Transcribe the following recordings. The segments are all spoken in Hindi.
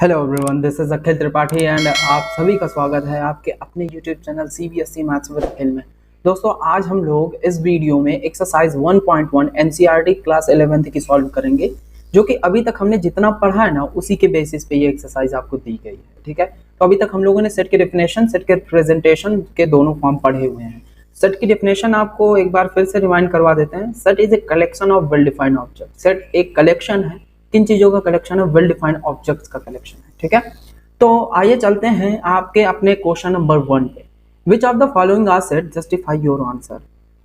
Hello everyone, this is Akhil Tripathi and आप सभी का स्वागत है आपके अपने YouTube channel CBSE maths with Akhil में। दोस्तों, आज हम लोग इस वीडियो में एक्सरसाइज 1.1 एनसीईआरटी क्लास 11th की सॉल्व करेंगे, जो कि अभी तक हमने जितना पढ़ा है ना उसी के बेसिस पे ये एक्सरसाइज आपको दी गई है। ठीक है, तो अभी तक हम लोगों ने सेट के डेफिनेशन, सेट के प्रेजेंटेशन के दोनों फॉर्म पढ़े हुए हैं। सेट की डेफिनेशन आपको एक बार फिर से रिमाइंड करवा देते हैं। Set is a collection of well defined object. Set एक कलेक्शन है, किन चीजों का कलेक्शन है? वेल डिफाइंड ऑब्जेक्ट्स का कलेक्शन है। ठीक है, तो आइए चलते हैं आपके अपने क्वेश्चन नंबर 1 पे। Which of the following are set, justify your answer.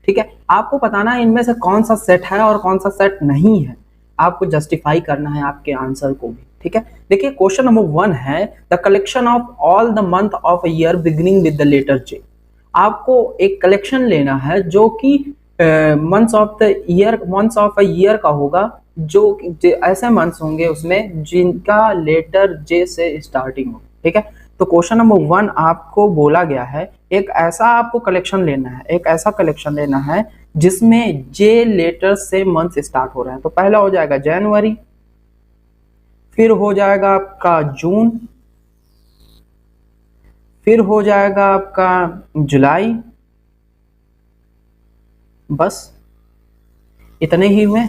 ठीक है, आपको बताना है इनमें से कौन सा सेट है और कौन सा सेट नहीं है। आपको जस्टिफाई करना है आपके आंसर को भी। ठीक है, देखिए क्वेश्चन नंबर 1 है the collection of all the month of a year beginning with the letter J. आपको एक कलेक्शन लेना है जो कि months of the year, months of a year का होगा, जो ऐसे मंथ्स होंगे उसमें जिनका लेटर जे से स्टार्टिंग हो। ठीक है, तो क्वेश्चन नंबर 1 आपको बोला गया है एक ऐसा आपको कलेक्शन लेना है, एक ऐसा कलेक्शन लेना है जिसमें जे लेटर से मंथ स्टार्ट हो रहे हैं। तो पहला हो जाएगा जनवरी, फिर हो जाएगा आपका जून, फिर हो जाएगा आपका जुलाई। बस इतने ही हुए।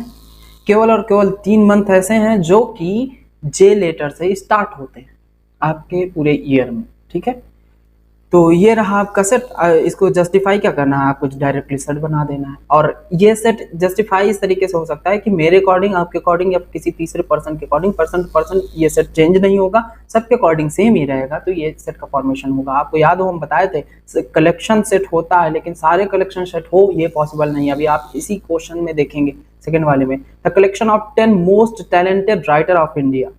केवल और केवल 3 मंथ ऐसे हैं जो कि जे लेटर से स्टार्ट होते हैं आपके पूरे ईयर में। ठीक है, तो ये रहा आपका सेट। इसको जस्टिफाई क्या करना है, आपको डायरेक्टली सेट बना देना है। और ये सेट जस्टिफाई इस तरीके से हो सकता है कि मेरे अकॉर्डिंग, आपके अकॉर्डिंग या किसी तीसरे पर्सन के अकॉर्डिंग, पर्सन टू पर्सन ये सेट चेंज नहीं होगा, सबके अकॉर्डिंग सेम ही रहेगा। तो ये सेट का फॉर्मेशन होगा। आपको याद हो हम बताए थे कलेक्शन सेट होता है, लेकिन सारे कलेक्शन सेट हो ये पॉसिबल नहीं है। अभी आप इसी क्वेश्चन में देखेंगे सेकेंड वाले में, the collection of 10 most talented writer of India.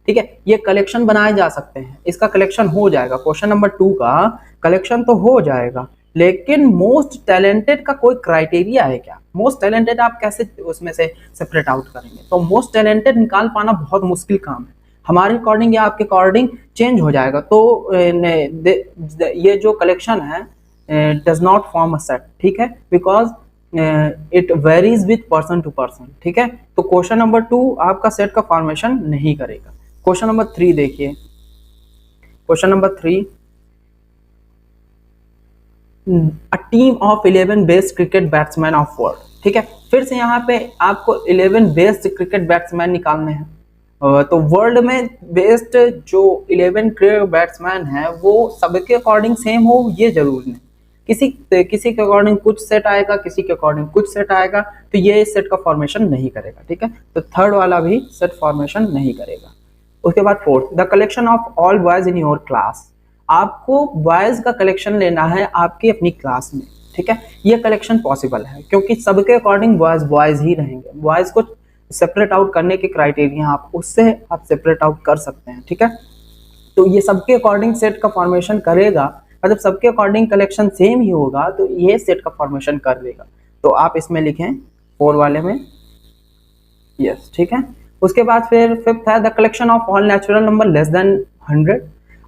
ठीक है, ये कलेक्शन बनाए जा सकते हैं, इसका कलेक्शन हो जाएगा। क्वेश्चन नंबर 2 का कलेक्शन तो हो जाएगा, लेकिन मोस्ट टैलेंटेड का कोई क्राइटेरिया है क्या? मोस्ट टैलेंटेड आप कैसे उसमें से सेपरेट आउट करेंगे? तो मोस्ट टैलेंटेड निकाल पाना बहुत मुश्किल काम है। हमारे अकॉर्डिंग या आपके अकॉर्डिंग चेंज हो जाएगा। तो ये जो कलेक्शन है does not form a set. ठीक है, because it varies with person to person. ठीक है, तो क्वेश्चन नंबर 2 आपका सेट का फॉर्मेशन नहीं करेगा। क्वेश्चन नंबर 3 देखिए, question number 3, a team of 11 best cricket batsman of world. ठीक है, फिर से यहाँ पे आपको 11 बेस्ट क्रिकेट बैट्समैन निकालने हैं। तो वर्ल्ड में बेस्ट जो 11 क्रिकेट बैट्समैन है वो सबके अकॉर्डिंग सेम हो ये जरूरी नहीं। किसी के अकॉर्डिंग कुछ सेट आएगा, किसी के अकॉर्डिंग कुछ सेट आएगा, तो ये सेट का फॉर्मेशन नहीं करेगा। ठीक है, तो थर्ड वाला भी सेट फॉर्मेशन नहीं करेगा। उसके बाद 4th, the collection of all boys in your class. आपको बॉयज का कलेक्शन लेना है आपकी अपनी क्लास में। ठीक है, ये कलेक्शन पॉसिबल है क्योंकि सबके अकॉर्डिंग बॉयज बॉयज ही रहेंगे। बॉयज को सेपरेट आउट करने के क्राइटेरिया आप उससे आप सेपरेट आउट कर सकते हैं। ठीक है, तो ये सबके अकॉर्डिंग सेट का फॉर्मेशन करेगा, मतलब सबके अकॉर्डिंग कलेक्शन सेम ही होगा, तो ये सेट का फॉर्मेशन कर देगा। तो आप इसमें लिखें 4 वाले में यस। ठीक है, उसके बाद फिर 5th है the collection of all natural number less than 100।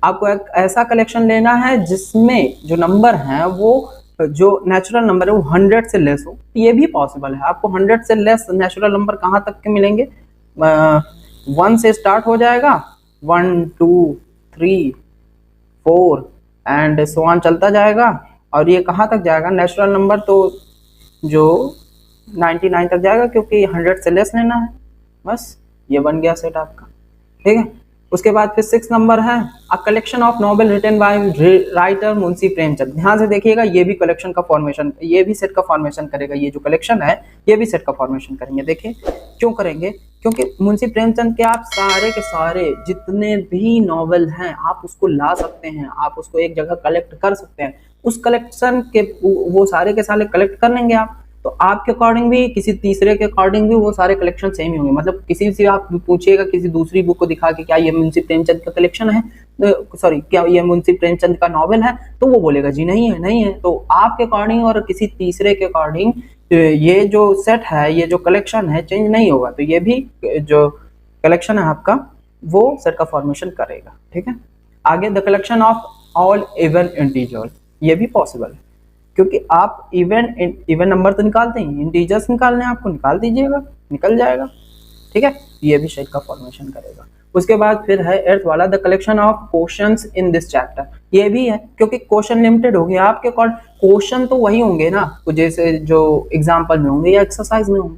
आपको एक ऐसा कलेक्शन लेना है जिसमें जो नंबर है वो जो नेचुरल नंबर है वो 100 से लेस हो। ये भी पॉसिबल है। आपको 100 से लेस नेचुरल नंबर कहाँ तक के मिलेंगे? 1 से स्टार्ट हो जाएगा, 1 2 3 4 एंड सो ऑन चलता जाएगा। और ये कहाँ तक जाएगा नेचुरल नंबर? तो जो 99 तक जाएगा, क्योंकि 100 से लेस लेना है। बस ये बन गया सेट आपका। ठीक है, उसके बाद फिर 6 नंबर है a collection of novel written by writer Munshi Premchand. ध्यान से देखिएगा, ये भी कलेक्शन का फॉर्मेशन, ये भी सेट का फॉर्मेशन करेगा। ये जो कलेक्शन है ये भी सेट का फॉर्मेशन करेंगे। देखिए क्यों करेंगे, क्योंकि मुंशी प्रेमचंद के आप सारे के सारे जितने भी नॉवेल हैं आप उसको ला सकते हैं, आप उसको एक जगह कलेक्ट कर सकते हैं। उस कलेक्शन के वो सारे के सारे कलेक्ट कर लेंगे आप, तो आपके अकॉर्डिंग भी, किसी तीसरे के अकॉर्डिंग भी वो सारे कलेक्शन सेम ही होंगे। मतलब किसी से आप पूछिएगा किसी दूसरी बुक को दिखा के क्या ये मुंशी प्रेमचंद का कलेक्शन है, सॉरी क्या ये मुंशी प्रेमचंद का नॉवेल है, तो वो बोलेगा जी नहीं है, नहीं है। तो आपके अकॉर्डिंग और किसी तीसरे के अकॉर्डिंग ये जो सेट है, ये जो कलेक्शन है चेंज नहीं होगा। तो ये भी जो कलेक्शन है आपका वो सेट का फॉर्मेशन करेगा। ठीक है, आगे the collection of all even integers, ये भी पॉसिबल है क्योंकि आप इवन नंबर तो निकालते हैं, इंटीजर्स निकालने आपको निकाल दीजिएगा, निकल जाएगा। ठीक है, ये भी सेट का फॉर्मेशन करेगा। उसके बाद फिर है एर्थ वाला, the collection of questions in this chapter. ये भी है क्योंकि क्वेश्चन लिमिटेड हो गया आपके अकॉर्डिंग, क्वेश्चन तो वही होंगे ना जैसे जो एग्जाम्पल में होंगे या एक्सरसाइज में होंगे,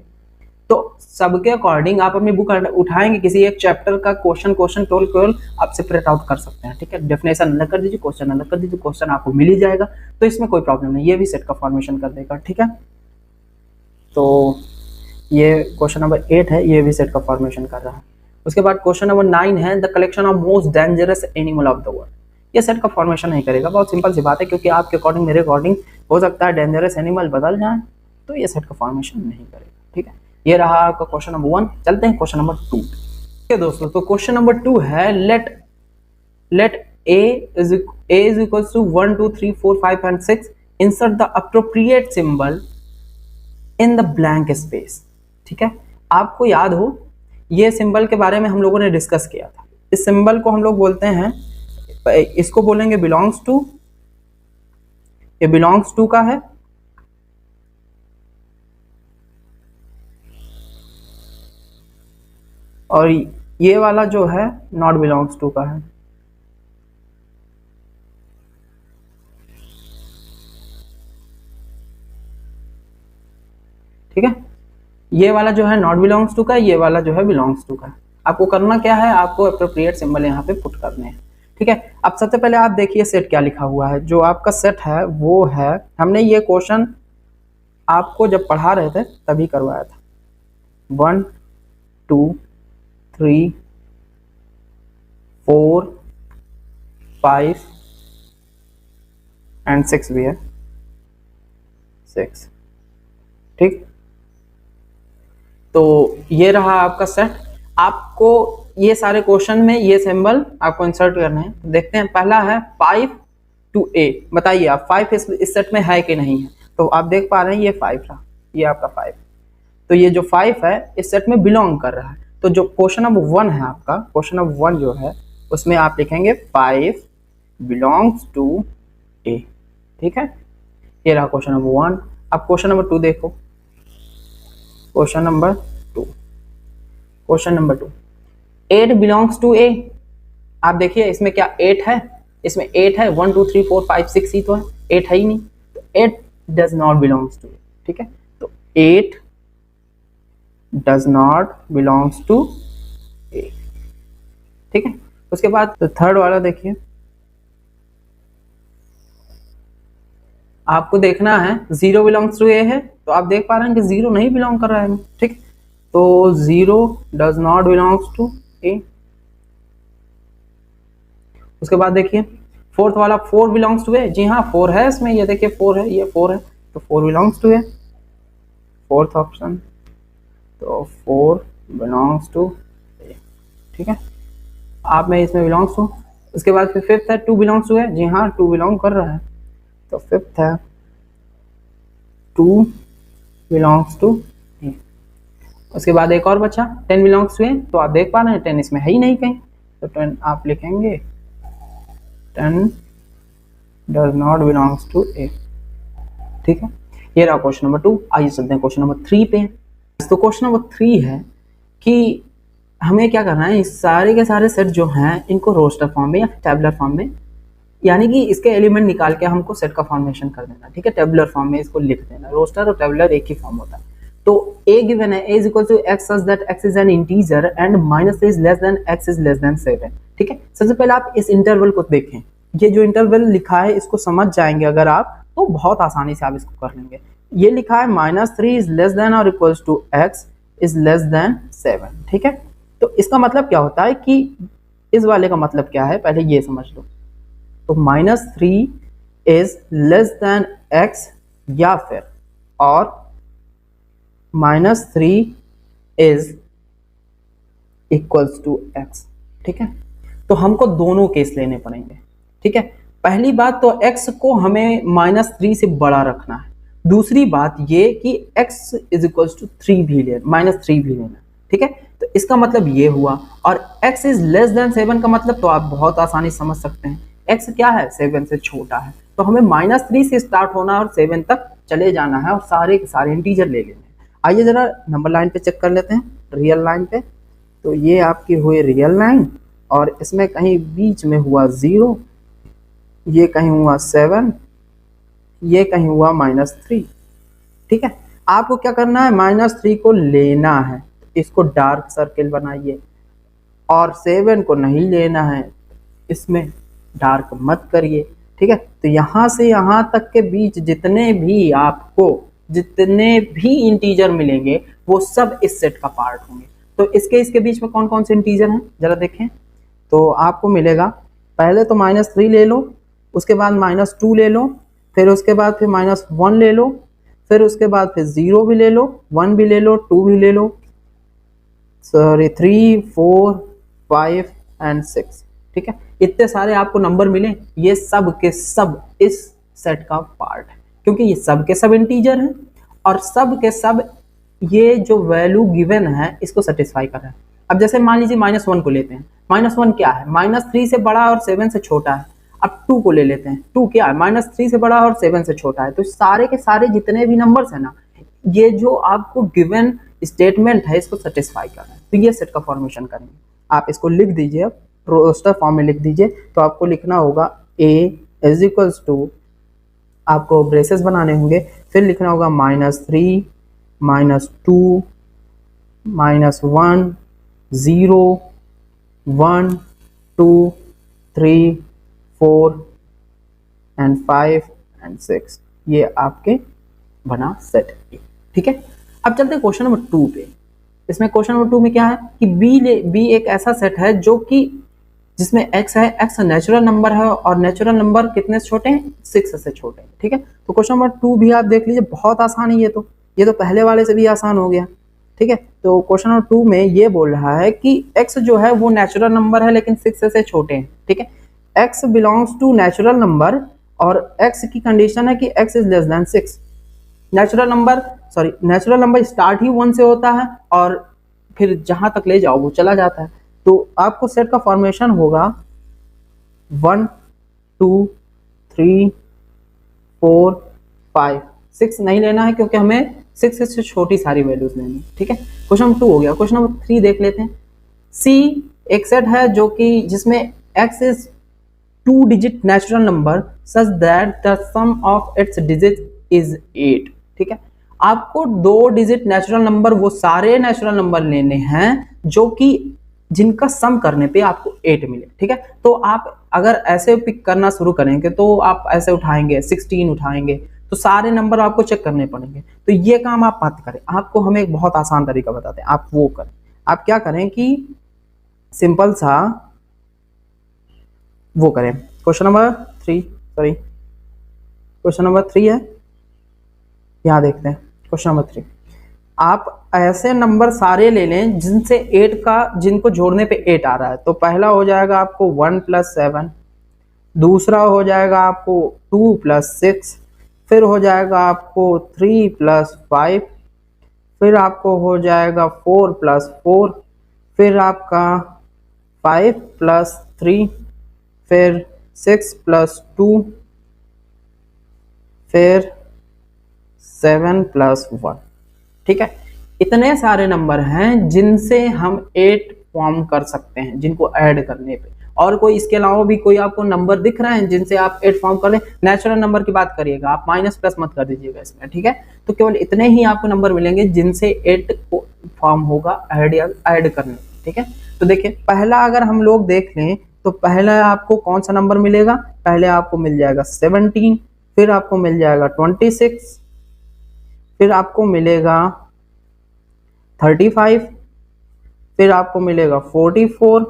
तो सबके अकॉर्डिंग आप अपनी बुक उठाएंगे, किसी एक चैप्टर का क्वेश्चन केवल आप सेपरेट आउट कर सकते हैं। ठीक है, डेफिनेशन अलग कर दीजिए, क्वेश्चन अलग कर दीजिए, क्वेश्चन आपको मिल ही जाएगा, तो इसमें कोई प्रॉब्लम नहीं, ये भी सेट का फॉर्मेशन कर देगा। ठीक है, तो ये क्वेश्चन नंबर 8 है, ये भी सेट का फॉर्मेशन कर रहा है। उसके बाद क्वेश्चन नंबर 9 है, the collection of most dangerous animal of the world. ये सेट का फॉर्मेशन नहीं करेगा, बहुत सिंपल सी बात है, क्योंकि आपके अकॉर्डिंग मेरे अकॉर्डिंग हो सकता है डेंजरस एनिमल बदल जाए, तो ये सेट का फॉर्मेशन नहीं करेगा। ठीक है, ये रहा आपका क्वेश्चन नंबर 1। चलते हैं क्वेश्चन नंबर 2। ठीक है दोस्तों, तो क्वेश्चन नंबर 2 है, late a is equals to 1 2 3 4 5 and 6, insert the appropriate symbol in the blank space। ठीक है, आपको याद हो ये सिंबल के बारे में हम लोगों ने डिस्कस किया था। इस सिंबल को हम लोग बोलते हैं, इसको बोलेंगे बिलोंग्स टू, ये बिलोंग्स टू का है, और ये वाला जो है नॉट बिलोंग्स टू का है। ठीक है, ये वाला जो है नॉट बिलोंग्स टू का, ये वाला जो है बिलोंग्स टू का। आपको करना क्या है, आपको अप्रोप्रिएट सिंबल यहाँ पे पुट करने हैं। ठीक है, अब सबसे पहले आप देखिए सेट क्या लिखा हुआ है। जो आपका सेट है वो है, हमने ये क्वेश्चन आपको जब पढ़ा रहे थे तभी करवाया था। 1 2 3 4 5 एंड 6 भी है, 6। ठीक, तो ये रहा आपका सेट। आपको ये सारे क्वेश्चन में ये सिंबल आपको इंसर्ट करने हैं। तो देखते हैं, पहला है 5 to a। बताइए आप 5 इस सेट में है कि नहीं है। तो आप देख पा रहे हैं ये 5 रहा, ये आपका 5, तो ये जो 5 है इस सेट में बिलोंग कर रहा है। तो जो क्वेश्चन नंबर 1 है आपका, क्वेश्चन नंबर 1 जो है उसमें आप लिखेंगे 5 बिलोंग्स टू a। ठीक है, ये रहा क्वेश्चन नंबर 1। अब क्वेश्चन नंबर 2 देखो, question number 2, question number 2, 8 belongs to a। आप देखिए इसमें क्या 8 है, इसमें 8 है, 1 2 3 4 5 6 ही तो है, 8 है ही नहीं, तो 8 डज नॉट बिलोंग्स टू। ठीक है, तो 8 does not belongs to a। ठीक है, उसके बाद तो थर्ड वाला देखिए, आपको देखना है 0 बिलोंग्स टू a है, तो आप देख पा रहे हैं कि 0 नहीं बिलोंग कर रहा है। ठीक, तो 0 does not belongs to a। उसके बाद देखिए फोर्थ वाला 4 बिलोंग्स टू a। जी हाँ, 4 है इसमें, ये देखिए 4 है, ये 4 है, तो 4 belongs to a, fourth option, तो 4 बिलोंग्स टू a। ठीक है, आप में इसमें बिलोंग्स टू। उसके बाद फिर फिफ्थ है 2 बिलोंग्स टू a। जी हाँ, 2 बिलोंग कर रहा है, तो फिफ्थ है 2 बिलोंग्स टू a। उसके बाद एक और बचा 10 बिलोंग्स टू a, तो आप देख पा रहे हैं 10 इसमें है ही नहीं कहीं, तो 10 आप लिखेंगे 10 does not belongs to a। ठीक है, ये रहा क्वेश्चन नंबर 2। आइए चलते हैं क्वेश्चन नंबर 3 पे। तो क्वेश्चन नंबर 3 है कि हमें क्या करना है, इस सारे के सारे सेट जो हैं इनको रोस्टर फॉर्म में या टेबुलर फॉर्म में, यानी कि इसके एलिमेंट निकाल के हमको सेट का फॉर्मेशन कर देना। ठीक है, टेबुलर फॉर्म में इसको लिख देना। रोस्टर और टेबुलर एक ही फॉर्म होता है। तो a गिवन है, a is equal to x such that x is an integer and -3 is less than x is less than 7। ठीक है, सबसे पहले आप इस इंटरवल को देखें, ये जो इंटरवल लिखा है इसको समझ जाएंगे अगर आप, तो बहुत आसानी से आप इसको कर लेंगे। ये लिखा है -3 is less than or equals to x is less than 7। ठीक है, तो इसका मतलब क्या होता है कि इस वाले का मतलब क्या है, पहले ये समझ लो। तो -3 is less than x, या फिर और -3 is equals to x। ठीक है, तो हमको दोनों केस लेने पड़ेंगे। ठीक है, पहली बात तो x को हमें -3 से बड़ा रखना है। दूसरी बात ये कि x is equals to 3 भी लेना, -3 भी लेना। ठीक है, तो इसका मतलब ये हुआ, और x is less than 7 का मतलब तो आप बहुत आसानी समझ सकते हैं, x क्या है, 7 से छोटा है, तो हमें -3 से स्टार्ट होना और 7 तक चले जाना है और सारे के सारे इंटीजर ले लेने हैं। आइए जरा नंबर लाइन पे चेक कर लेते हैं। रियल लाइन पे, तो ये आपकी हुई रियल लाइन, और इसमें कहीं बीच में हुआ 0, ये कहीं हुआ 7, ये कहीं हुआ -3। ठीक है, आपको क्या करना है, -3 को लेना है, इसको डार्क सर्किल बनाइए, और 7 को नहीं लेना है, इसमें डार्क मत करिए। ठीक है, तो यहाँ से यहाँ तक के बीच जितने भी इंटीजर मिलेंगे वो सब इस सेट का पार्ट होंगे। तो इसके बीच में कौन कौन से इंटीजर हैं जरा देखें। तो आपको मिलेगा, पहले तो -3 ले लो, उसके बाद -2 ले लो, फिर उसके बाद फिर -1 ले लो, फिर उसके बाद फिर 0 भी ले लो, 1 भी ले लो, 2 भी ले लो, सॉरी 3, 4, 5 एंड 6। ठीक है, इतने सारे आपको नंबर मिले, ये सब के सब इस सेट का पार्ट है, क्योंकि ये सब के सब इंटीजर हैं और सब के सब ये जो वैल्यू गिवन है इसको सेटिस्फाई कर रहा है। अब जैसे मान लीजिए -1 को लेते हैं, -1 क्या है, -3 से बड़ा और 7 से छोटा है। अब 2 को ले लेते हैं, 2 क्या है, -3 से बड़ा और 7 से छोटा है। तो सारे के सारे जितने भी नंबर्स है ना, ये जो आपको गिवन स्टेटमेंट है इसको सेटिस्फाई कर रहे हैं, तो ये सेट का फॉर्मेशन करेंगे। आप इसको लिख दीजिए, अब रोस्टर फॉर्म में लिख दीजिए। तो आपको लिखना होगा A इज इक्वल्स टू, आपको ब्रेसेस बनाने होंगे, फिर लिखना होगा -3, -2, -1, 0, 1, 2, 3, 4 एंड 5 एंड 6। ये आपके बना सेट। ठीक है, अब चलते हैं क्वेश्चन नंबर 2 पे। इसमें क्वेश्चन नंबर 2 में क्या है कि बी एक ऐसा सेट है जो कि जिसमें x है, x नेचुरल नंबर है और नेचुरल नंबर कितने से छोटे हैं, 6 से छोटे हैं। ठीक है, तो क्वेश्चन नंबर 2 भी आप देख लीजिए, बहुत आसान है ये तो पहले वाले से भी आसान हो गया। ठीक है, तो क्वेश्चन नंबर 2 में ये बोल रहा है कि x जो है वो नेचुरल नंबर है लेकिन 6 से छोटे हैं। ठीक है, x belongs to natural number और x की कंडीशन है कि x is less than 6। Natural number start ही 1 से होता है और फिर जहां तक ले जाओ वो चला जाता है। तो आपको सेट का फॉर्मेशन होगा 1, 2, 3, 4, 5, 6 नहीं लेना है क्योंकि हमें 6 से छोटी सारी वैल्यूज लेनी है। ठीक है, क्वेश्चन नंबर 2 हो गया। क्वेश्चन नंबर 3 देख लेते हैं। सी एक सेट है जो कि जिसमें x is 2 digit natural number such that the sum of its digit is 8। ठीक है, आपको 2 डिजिट नेचुरल नंबर वो सारे नेचुरल नंबर लेने हैं जो कि जिनका सम करने पे आपको 8 मिले। ठीक है, तो आप अगर ऐसे पिक करना शुरू करेंगे तो आप ऐसे उठाएंगे 16 उठाएंगे तो सारे नंबर आपको चेक करने पड़ेंगे। तो ये काम आप मत करें, आपको हम एक बहुत आसान तरीका बताते हैं, आप वो करें। आप क्या करें कि सिंपल सा वो करें। क्वेश्चन नंबर 3 है, यहाँ देखते हैं। क्वेश्चन नंबर 3, आप ऐसे नंबर सारे ले लें जिनसे 8 का जिनको जोड़ने पे 8 आ रहा है। तो पहला हो जाएगा आपको 1 + 7, दूसरा हो जाएगा आपको 2 + 6, फिर हो जाएगा आपको 3 + 5, फिर आपको हो जाएगा 4 + 4, फिर आपका 5 + 3, फिर 6 + 2, फिर 7 + 1। ठीक है, इतने सारे नंबर हैं जिनसे हम 8 फॉर्म कर सकते हैं, जिनको ऐड करने पे। और कोई इसके अलावा भी कोई आपको नंबर दिख रहे हैं जिनसे आप 8 फॉर्म कर लें? नेचुरल नंबर की बात करिएगा, आप माइनस प्लस मत कर दीजिएगा इसमें। ठीक है, तो केवल इतने ही आपको नंबर मिलेंगे जिनसे 8 फॉर्म होगा ऐड करने। ठीक है, तो देखिए पहला अगर हम लोग देख लें तो पहला आपको कौन सा नंबर मिलेगा? पहले आपको मिल जाएगा 17, फिर आपको मिल जाएगा 26, फिर आपको मिलेगा 35, फिर आपको मिलेगा 44,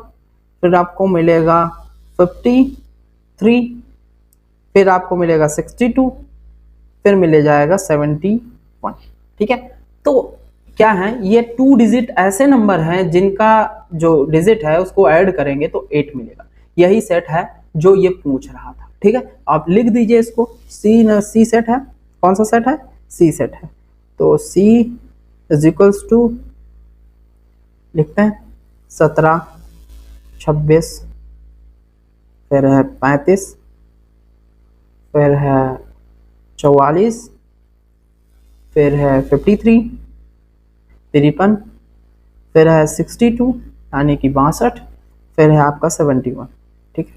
फिर आपको मिलेगा 53, फिर आपको मिलेगा 62, फिर मिले जाएगा 71। ठीक है, तो क्या है, ये 2 डिजिट ऐसे नंबर हैं जिनका जो डिजिट है उसको ऐड करेंगे तो 8 मिलेगा। यही सेट है जो ये पूछ रहा था। ठीक है, आप लिख दीजिए इसको। सी सेट है, कौन सा सेट है? सी सेट है। तो C इज इक्वल्स टू लिखते हैं 17, 26, फिर है 35, फिर है 44, फिर है 53, 53, फिर है 62 यानी कि 62, फिर है आपका 71। ठीक है,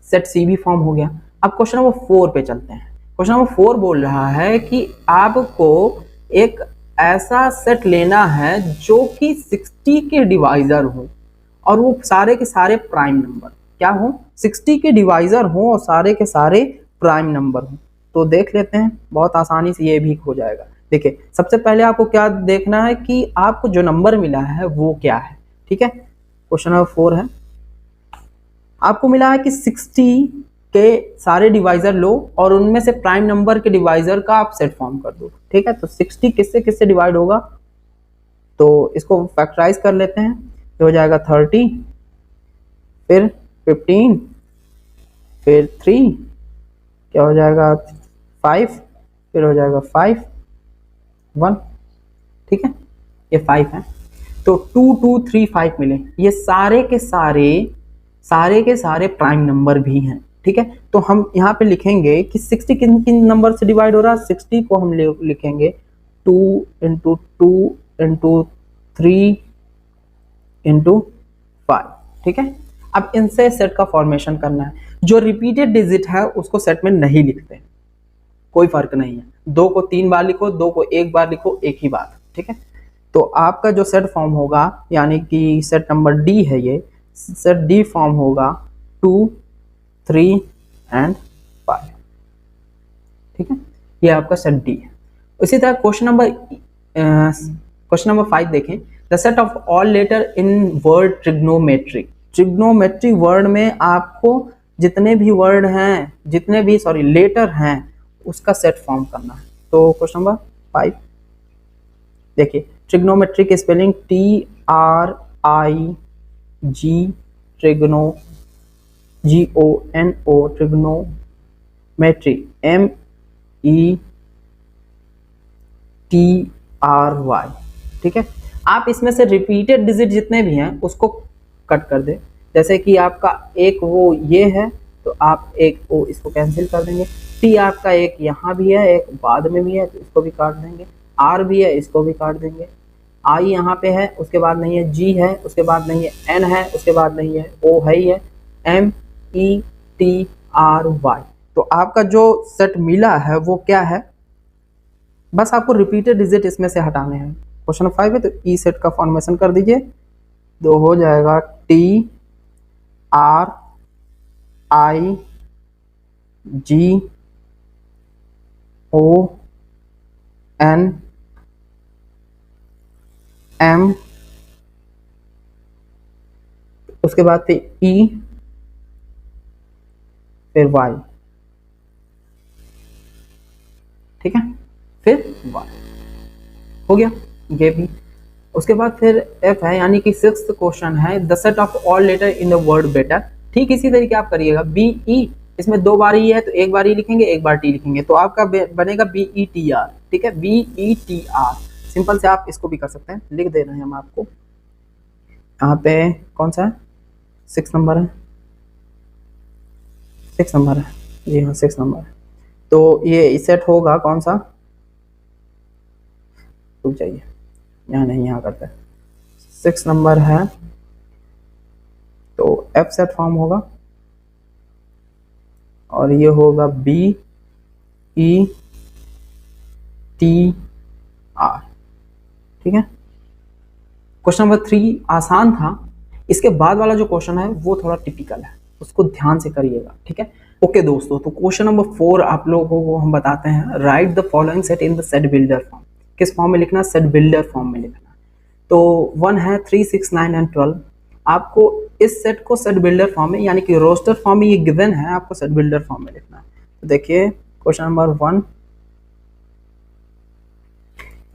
सेट सी भी फॉर्म हो गया। अब क्वेश्चन नंबर 4 पे चलते हैं। क्वेश्चन नंबर 4 बोल रहा है कि आपको एक ऐसा सेट लेना है जो कि 60 के डिवाइजर हो और वो सारे के सारे प्राइम नंबर क्या हो, 60 के डिवाइजर हो और सारे के सारे प्राइम नंबर हो। तो देख लेते हैं, बहुत आसानी से ये भी हो जाएगा। देखिए, सबसे पहले आपको क्या देखना है कि आपको जो नंबर मिला है वो क्या है। ठीक है, क्वेश्चन नंबर 4 है, आपको मिला है कि 60 के सारे डिवाइजर लो और उनमें से प्राइम नंबर के डिवाइजर का आप सेट फॉर्म कर दो। ठीक है, तो 60 किससे किससे डिवाइड होगा, तो इसको फैक्टराइज कर लेते हैं। तो हो जाएगा 30, फिर 15, फिर 3, क्या हो जाएगा 5, फिर हो जाएगा 5, 1। ठीक है, ये 5 है। तो 2 2 3 5 मिले, ये सारे के सारे प्राइम नंबर भी हैं। ठीक है, तो हम यहाँ पे लिखेंगे कि 60 किन किन नंबर से डिवाइड हो रहा है। 60 को हम लिखेंगे 2 इंटू 2 इंटू 3 इंटू 5। ठीक है, अब इनसे सेट का फॉर्मेशन करना है। जो रिपीटेड डिजिट है उसको सेट में नहीं लिखते, कोई फर्क नहीं है। 2 को 3 बार लिखो, 2 को 1 बार लिखो, एक ही बात। ठीक है, तो आपका जो सेट फॉर्म होगा यानी कि सेट नंबर डी है, ये सेट डी फॉर्म होगा 2 3 एंड 5। ठीक है, ये आपका सेट डी है। इसी तरह क्वेश्चन नंबर 5 देखें। The set of all letter in word trigonometry. Trigonometry word में आपको जितने भी वर्ड हैं, लेटर हैं, उसका सेट फॉर्म करना है। तो क्वेश्चन नंबर 5 देखिए, ट्रिग्नोमेट्री की spelling TRIG, trigno GONO, trigonometry METRY। ठीक है, आप इसमें से रिपीटेड डिजिट जितने भी हैं उसको कट कर दे। जैसे कि आपका एक वो ये है, तो आप एक ओ इसको कैंसिल कर देंगे। टी आपका एक यहाँ भी है, एक बाद में भी है, तो इसको भी काट देंगे। आर भी है, इसको भी काट देंगे। आई यहाँ पे है, उसके बाद नहीं है। जी है, उसके बाद नहीं है। एन है, उसके बाद नहीं है। ओ है ही है। METRY। तो आपका जो सेट मिला है वो क्या है, बस आपको रिपीटेड डिजिट इसमें से हटाने हैं। क्वेश्चन 5 है, तो ई सेट का फॉर्मेशन कर दीजिए। तो हो जाएगा TRIGON, उसके बाद फिर ई, फिर वाई। ठीक है, फिर वाई हो गया ये भी। उसके बाद फिर एफ है, यानी कि 6th क्वेश्चन है, the set of all letter in the word better. ठीक इसी तरीके आप करिएगा। BE, इसमें 2 बार ई है, तो 1 बार ई लिखेंगे, 1 बार टी लिखेंगे, तो आपका बनेगा BETR। ठीक है, BETR। सिंपल से आप इसको भी कर सकते हैं, लिख दे रहे हैं हम आपको। यहाँ पे कौन सा है, 6 नंबर है, 6 नंबर है जी हाँ, 6 नंबर है। तो ये सेट होगा कौन सा, रुक जाइए, यहाँ नहीं, यहाँ करते हैं। 6 नंबर है, तो F सेट फॉर्म होगा और ये होगा BETR। ठीक है, क्वेश्चन नंबर 3 आसान था। इसके बाद वाला जो क्वेश्चन है वो थोड़ा टिपिकल है, उसको ध्यान से करिएगा। ठीक है, ओके दोस्तों, तो क्वेश्चन नंबर 4 आप लोगों को हम बताते हैं। Right the following set in the set builder form. किस फॉर्म में लिखना, सेट बिल्डर फॉर्म में लिखना। तो 1 है 3 6 9 एंड 12। आपको इस सेट को सेट बिल्डर फॉर्म में, यानी कि रोस्टर फॉर्म में ये गिवन है, आपको सेट बिल्डर फॉर्म में लिखना है। तो देखिए, क्वेश्चन नंबर 1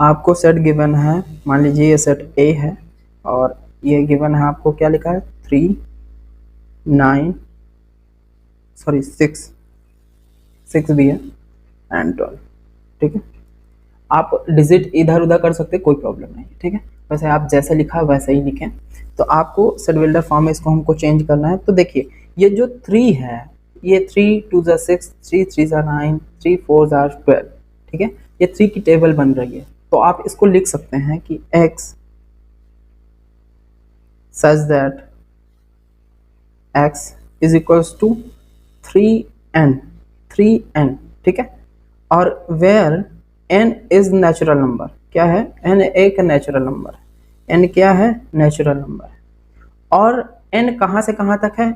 आपको सेट गिवन है, मान लीजिए ये सेट ए है और ये गिवन है आपको क्या लिखा है, 3 9 सॉरी 6 भी है एंड 12। ठीक है, आप डिजिट इधर उधर कर सकते, कोई प्रॉब्लम नहीं। ठीक है, वैसे आप जैसे लिखा वैसे ही लिखें। तो आपको सेट बिल्डर फॉर्म में इसको हमको चेंज करना है। तो देखिए, ये जो 3 है, ये 3 2 6, 3 3 9, 3 4 12। ठीक है, ये 3 की टेबल बन रही है। तो आप इसको लिख सकते हैं कि x such that x is equals to 3n, 3n, ठीक है। और where n is natural number, क्या है, n एक नेचुरल नंबर है, n क्या है, नेचुरल नंबर है। और n कहाँ से कहाँ तक है,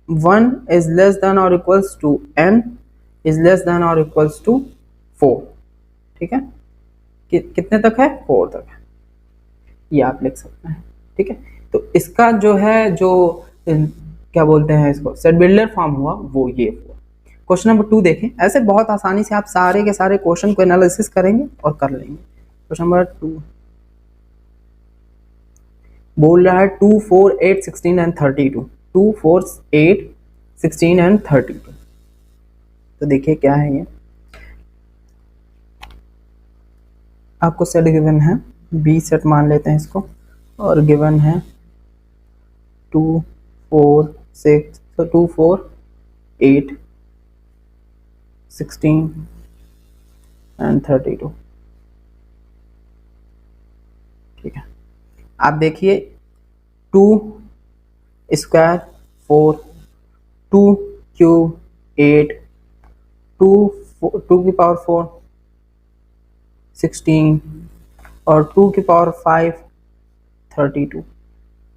1 इज लेस देन और equals to n is less than और इक्वल्स टू 4, ठीक है। कितने तक है, 4 तक है, ये आप लिख सकते हैं, ठीक है। तो इसका जो है, जो क्या बोलते हैं इसको, सेट बिल्डर फॉर्म हुआ वो ये हुआ। क्वेश्चन नंबर 2 देखें, ऐसे बहुत आसानी से आप सारे के सारे क्वेश्चन को एनालिसिस करेंगे और कर लेंगे। क्वेश्चन नंबर 2 बोल रहा है 2, 4, 8, 16 एंड 32, 2, 4, 8, 16 एंड 32। तो देखिए क्या है ये, आपको सेट गिवन है, बी सेट मान लेते हैं इसको, और गिवन है 2, 4, 6, तो 2, 4, 8, 16 एंड 32, ठीक है। आप देखिए 2 स्क्वायर 4, 2 क्यूब 8, 2 की पावर 4 16 और 2 की पावर 5 32,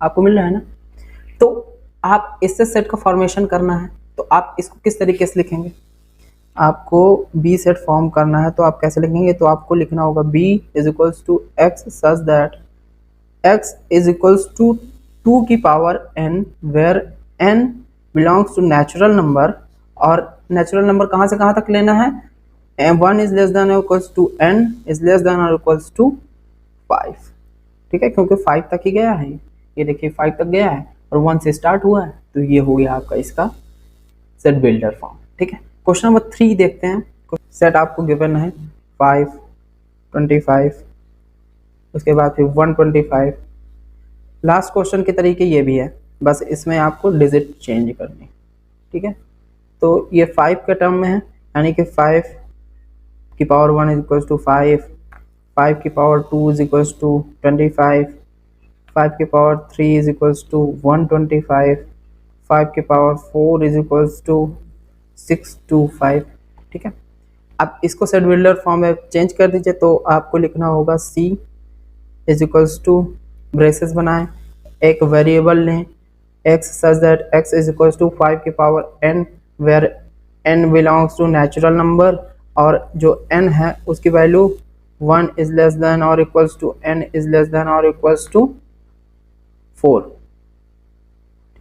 आपको मिल रहा है ना। तो आप इससे सेट का फॉर्मेशन करना है, तो आप इसको किस तरीके से लिखेंगे, आपको बी सेट फॉर्म करना है, तो आप कैसे लिखेंगे, तो आपको लिखना होगा B is equals to x such that x is equals to 2 की power n, where n belongs to natural number, और नेचुरल नंबर कहाँ से कहाँ तक लेना है, 1 इज लेस देन और equals to n is less than और इक्वल्स टू 5, ठीक है, क्योंकि 5 तक ही गया है, ये देखिए 5 तक गया है और 1 से स्टार्ट हुआ है, तो ये हो गया आपका इसका सेट बिल्डर फॉर्म, ठीक है। क्वेश्चन नंबर 3 देखते हैं। सेट आपको गिवन है 5, 25, उसके बाद फिर 125, लास्ट क्वेश्चन के तरीके ये भी है, बस इसमें आपको डिजिट चेंज करनी, ठीक है। तो ये 5 के टर्म में है, यानी कि 5 की पावर 1 इज इक्वल्स टू 5, 5 की पावर 2 इज इक्वल्स टू 25, 5 की पावर 3 इज इक्वल्स टू 125, 5 की पावर 4 इज इक्वल्स टू 625, ठीक है। अब इसको सेट बिल्डर फॉर्म में चेंज कर दीजिए, तो आपको लिखना होगा c is equals to, braces बनाएं, एक वेरिएबल लें x such that x is equals to 5 की power n, where n belongs to natural number, और जो n है उसकी वैल्यू 1 इज लेस देन और equals to n is less than और इक्वल्स टू 4,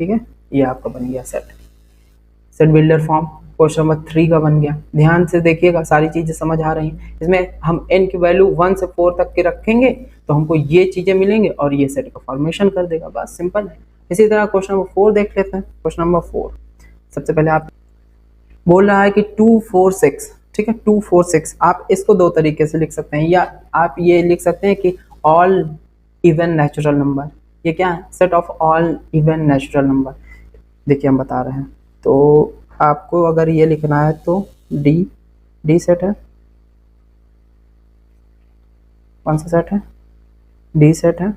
ठीक है। ये आपका बन गया set builder form. Question number 3 का बन गया, ध्यान से देखिएगा, सारी चीजें समझ आ रही हैं। इसमें हम n की वैल्यू 1 से 4 तक के रखेंगे तो हमको ये चीजें मिलेंगे और ये सेट का फॉर्मेशन कर देगा, बस सिंपल है। इसी तरह क्वेश्चन नंबर 4 देख लेते हैं। क्वेश्चन नंबर 4 सबसे पहले आप बोल रहा है कि 2, 4, 6, ठीक है, 2, 4, 6, आप इसको दो तरीके से लिख सकते हैं, या आप ये लिख सकते हैं कि ऑल इवन नेचुरल नंबर, ये क्या है, set of all even natural number. देखिए हम बता रहे हैं, तो आपको अगर ये लिखना है तो डी सेट है, कौन सा सेट है, डी सेट है,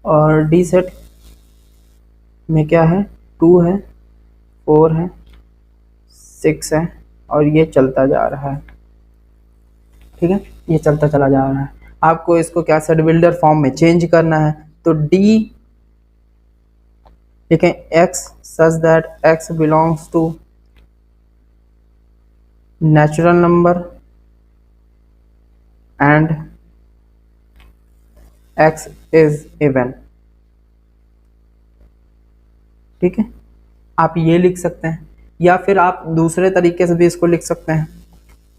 और डी सेट में क्या है, 2 है, 4 है, 6 है, और ये चलता जा रहा है, ठीक है, ये चलता चला जा रहा है। आपको इसको क्या सेट बिल्डर फॉर्म में चेंज करना है, तो डी लिखें x such that x belongs to natural number and x is even, ठीक है। आप ये लिख सकते हैं, या फिर आप दूसरे तरीके से भी इसको लिख सकते हैं,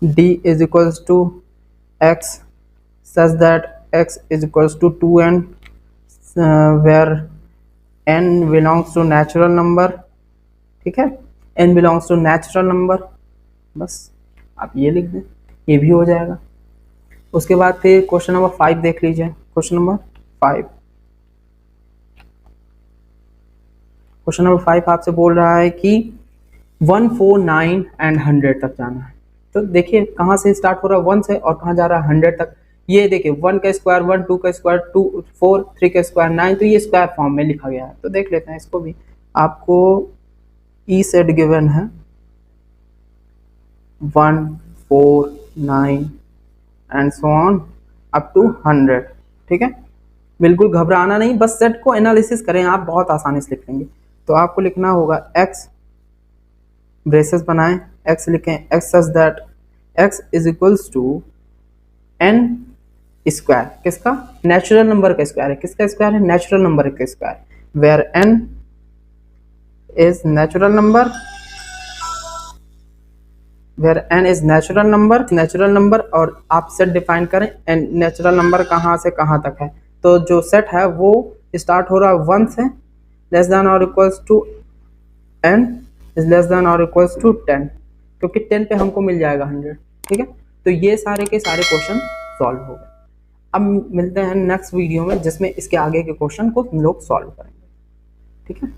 d is equals to x such that x is equals to 2n, where n belongs to natural number, ठीक है, n belongs to natural number, बस आप ये लिख दें, ये भी हो जाएगा। उसके बाद फिर क्वेश्चन नंबर 5 देख लीजिए। क्वेश्चन नंबर 5, क्वेश्चन नंबर 5 आपसे बोल रहा है कि 149 एंड 100 तक जाना है। तो देखिए कहाँ से स्टार्ट हो रहा है 1 से और कहाँ जा रहा है 100 तक। ये देखिए 1 का स्क्वायर 1, 2 का स्क्वायर 2 4, 3 का स्क्वायर 9, तो ये स्क्वायर फॉर्म में लिखा गया है। तो देख लेते हैं इसको भी। आपको ई सेट गिवन है 1, 4, 9 and so on up to 100। ठीक है, बिल्कुल घबराना नहीं, बस सेट को एनालिसिस करें, आप बहुत आसानी से लिख लेंगे। तो आपको लिखना होगा x, ब्रेसेस बनाएं, x लिखें, x such that x is equals to n square, किसका, नेचुरल नंबर का स्क्वायर है, किसका स्क्वायर है, नेचुरल नंबर का square, where n is natural number, where n is natural number. और आप सेट डिफाइन करें, एंड नेचुरल नंबर कहाँ से कहाँ तक है, तो जो सेट है वो स्टार्ट हो रहा है 1 से, लेस देन और equals to n is less than और इक्वल्स टू 10, क्योंकि 10 पे हमको मिल जाएगा 100। ठीक है, तो ये सारे के सारे क्वेश्चन सॉल्व हो गए। अब मिलते हैं नेक्स्ट वीडियो में, जिसमें इसके आगे के क्वेश्चन को हम लोग सॉल्व करेंगे। ठीक है।